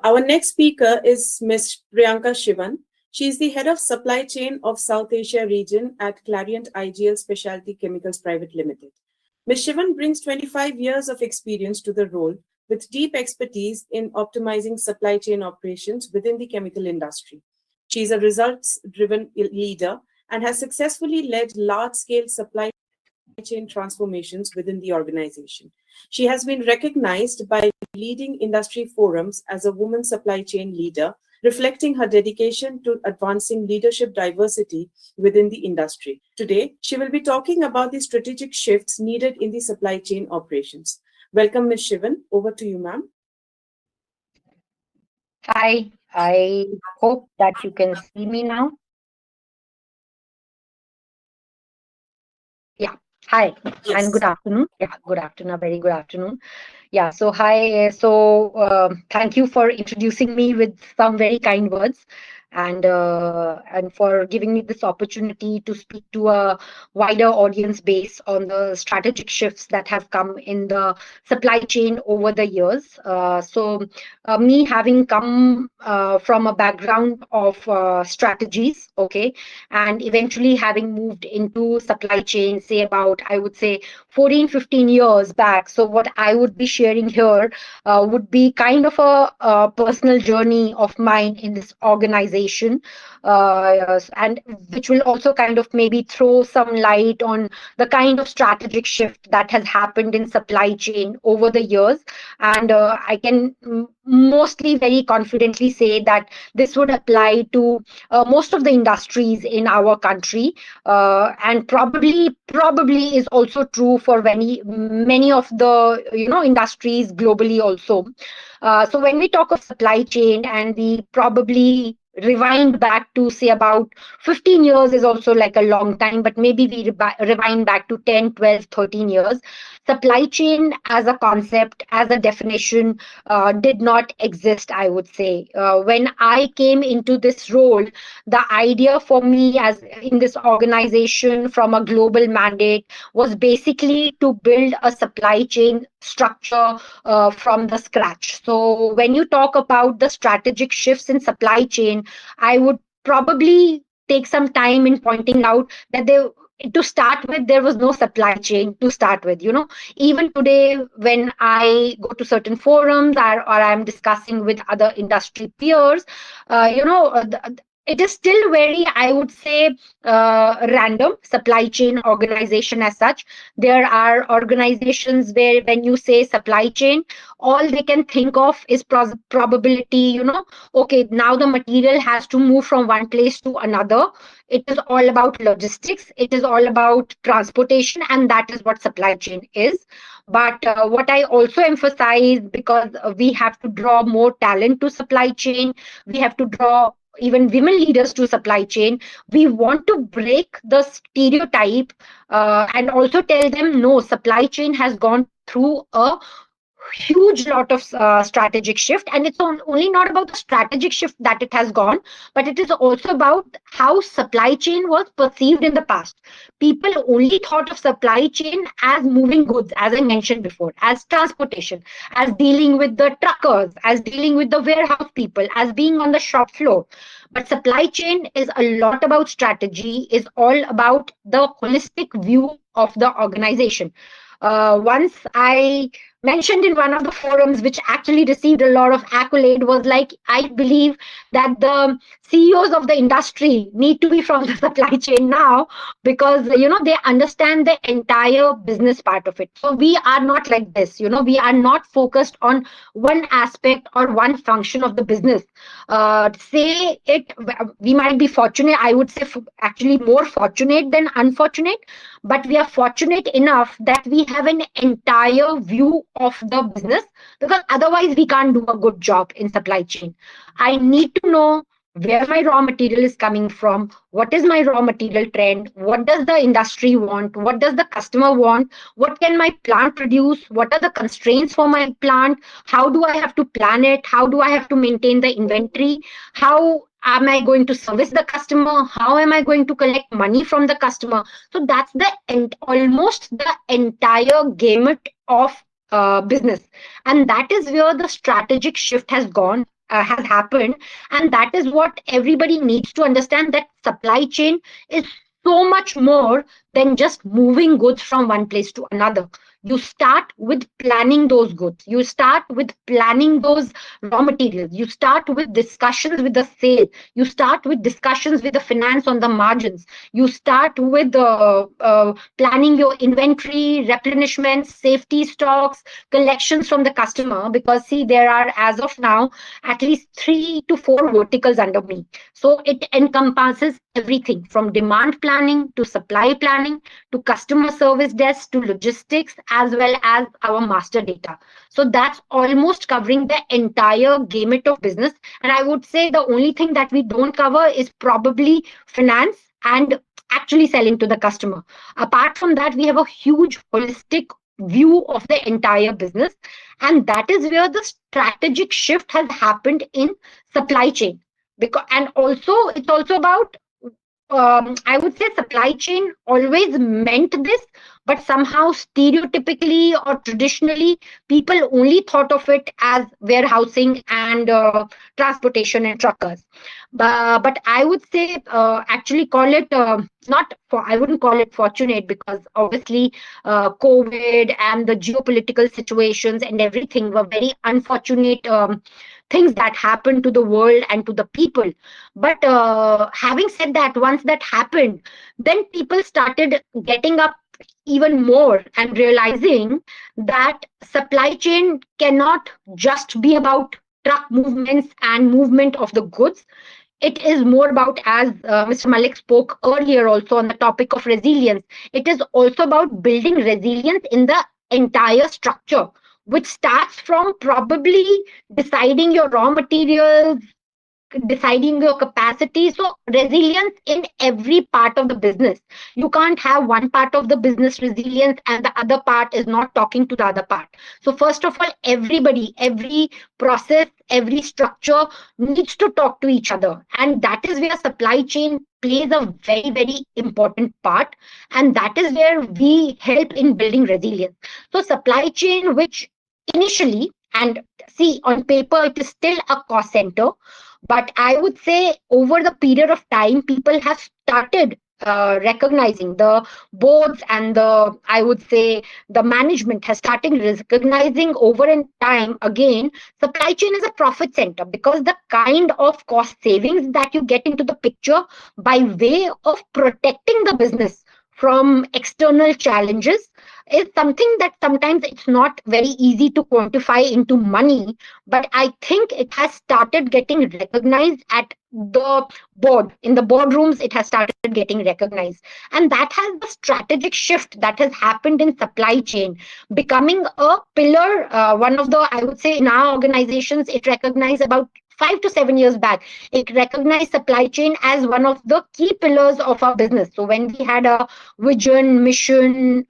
Our next speaker is Ms. Priyanka Shivan. She is the head of supply chain of South Asia region at Clariant IGL Speciality Chemicals Private Limited. Ms. Shivan brings 25 years of experience to the role with deep expertise in optimizing supply chain operations within the chemical industry. She is a results-driven leader and has successfully led large-scale supply chain transformations within the organization. She has been recognized by leading industry forums as a woman supply chain leader, reflecting her dedication to advancing leadership diversity within the industry. Today, she will be talking about the strategic shifts needed in the supply chain operations. Welcome, Ms. Shivan. Over to you, ma'am. Hi, I hope that you can see me now. Yeah, hi, and good Yes. afternoon. Yeah, good afternoon, a very good afternoon. Yeah, so hi. Thank you for introducing me with some very kind words, and for giving me this opportunity to speak to a wider audience base on the strategic shifts that have come in the supply chain over the years. Me having come from a background of strategies, okay, and eventually having moved into supply chain, say about, I would say, 14, 15 years back. So what I would be sharing here would be kind of a personal journey of mine in this organization, and which will also kind of maybe throw some light on the kind of strategic shift that has happened in supply chain over the years. And I can mostly very confidently say that this would apply to most of the industries in our country, and probably is also true for many of the industries globally also. So when we talk of supply chain, and we probably rewind back to say about 15 years is also like a long time, but maybe we rewind back to 10, 12, 13 years. Supply chain as a concept, as a definition, did not exist, I would say. When I came into this role, the idea for me as in this organization from a global mandate was basically to build a supply chain structure from the scratch. So when you talk about the strategic shifts in supply chain, I would probably take some time in pointing out that to start with, there was no supply chain to start with. Even today, when I go to certain forums, or I'm discussing with other industry peers, it is still very, I would say, random supply chain organization as such. There are organizations where when you say supply chain, all they can think of is probability. Okay, now the material has to move from one place to another. It is all about logistics. It is all about transportation, and that is what supply chain is. But what I also emphasize, because we have to draw more talent to supply chain, we have to draw even women leaders to supply chain. We want to break the stereotype, and also tell them, no, supply chain has gone through a huge lot of strategic shift, and it's only not about the strategic shift that it has gone, but it is also about how supply chain was perceived in the past. People only thought of supply chain as moving goods, as I mentioned before, as transportation, as dealing with the truckers, as dealing with the warehouse people, as being on the shop floor. But supply chain is a lot about strategy, is all about the holistic view of the organization. Once I mentioned in one of the forums, which actually received a lot of accolade, was like, I believe that the CEOs of the industry need to be from the supply chain now, because they understand the entire business part of it. So we are not like this. We are not focused on one aspect or one function of the business. Say it, we might be fortunate. I would say actually more fortunate than unfortunate, but we are fortunate enough that we have an entire view of the business, because otherwise we can't do a good job in supply chain. I need to know where my raw material is coming from, what is my raw material trend, what does the industry want, what does the customer want, what can my plant produce, what are the constraints for my plant, how do I have to plan it, how do I have to maintain the inventory, how am I going to service the customer, how am I going to collect money from the customer. So that's almost the entire gamut of business, and that is where the strategic shift has gone has happened, and that is what everybody needs to understand, that supply chain is so much more than just moving goods from one place to another. You start with planning those goods, you start with planning those raw materials, you start with discussions with the sale, you start with discussions with the finance on the margins, you start with planning your inventory, replenishment, safety stocks, collections from the customer. Because see, there are, as of now, at least 3 to 4 verticals under me. So it encompasses everything from demand planning to supply planning to customer service desk to logistics, as well as our master data. So that's almost covering the entire gamut of business. And I would say the only thing that we don't cover is probably finance and actually selling to the customer. Apart from that, we have a huge holistic view of the entire business. And that is where the strategic shift has happened in supply chain. Because, and also, it's also about, I would say supply chain always meant this, but somehow stereotypically or traditionally, people only thought of it as warehousing and transportation and truckers. But I would say actually call it not for, I wouldn't call it fortunate, because obviously COVID and the geopolitical situations and everything were very unfortunate things that happened to the world and to the people. But having said that, once that happened, then people started getting up even more and realizing that supply chain cannot just be about truck movements and movement of the goods. It is more about, as Mr. Malik spoke earlier also on the topic of resilience, it is also about building resilience in the entire structure, which starts from probably deciding your raw materials, deciding your capacity. So resilience in every part of the business. You can't have one part of the business resilience and the other part is not talking to the other part. So first of all, everybody, every process, every structure needs to talk to each other, and that is where supply chain plays a very, very important part, and that is where we help in building resilience. So supply chain, which initially, and see, on paper it is still a cost center, but I would say over the period of time, people have started recognizing, the boards and the, I would say, the management has started recognizing over in time again, supply chain is a profit center, because the kind of cost savings that you get into the picture by way of protecting the business from external challenges is something that sometimes it's not very easy to quantify into money, but I think it has started getting recognized at the board. In the boardrooms, it has started getting recognized. And that has the strategic shift that has happened in supply chain, becoming a pillar. One of the, I would say, in our organizations, it recognized about 5 to 7 years back, it recognized supply chain as one of the key pillars of our business. So when we had a vision, mission,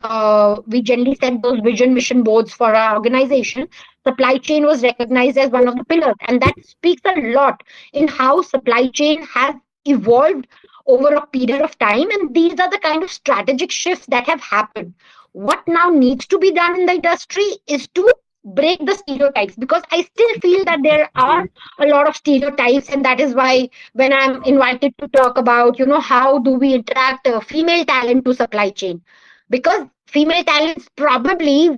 we generally set those vision, mission boards for our organization. Supply chain was recognized as one of the pillars, and that speaks a lot in how supply chain has evolved over a period of time. And these are the kind of strategic shifts that have happened. What now needs to be done in the industry is to break the stereotypes, because I still feel that there are a lot of stereotypes, and that is why when I'm invited to talk about, how do we attract female talent to supply chain, because female talents probably,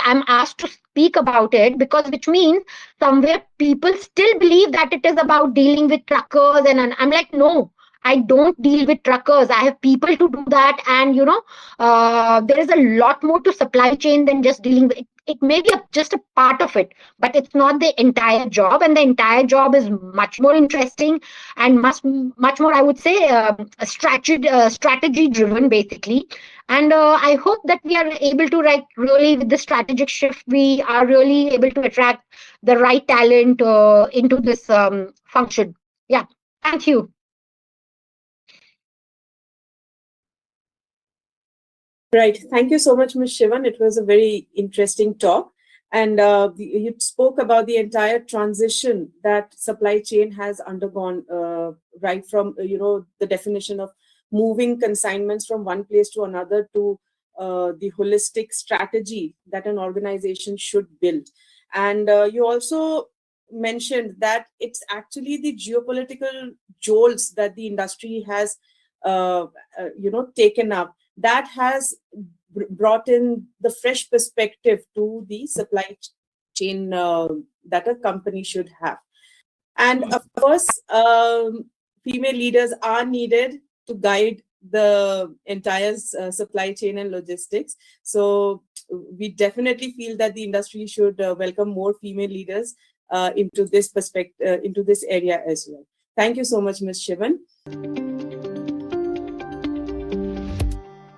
I'm asked to speak about it, because which means somewhere people still believe that it is about dealing with truckers, and I'm like, no, I don't deal with truckers. I have people to do that, and there is a lot more to supply chain than just dealing with it. It may be just a part of it, but it's not the entire job, and the entire job is much more interesting and much more, I would say, strategy driven, basically. And I hope that we are able to, like, really with the strategic shift, we are really able to attract the right talent into this function. Yeah, thank you. Right. Thank you so much, Ms. Shivan. It was a very interesting talk. And you spoke about the entire transition that supply chain has undergone, right from, the definition of moving consignments from one place to another to the holistic strategy that an organization should build. And you also mentioned that it's actually the geopolitical jolts that the industry has, taken up, that has brought in the fresh perspective to the supply chain that a company should have. And of course, female leaders are needed to guide the entire supply chain and logistics. So we definitely feel that the industry should welcome more female leaders into this perspective, into this area as well. Thank you so much, Ms. Shivan.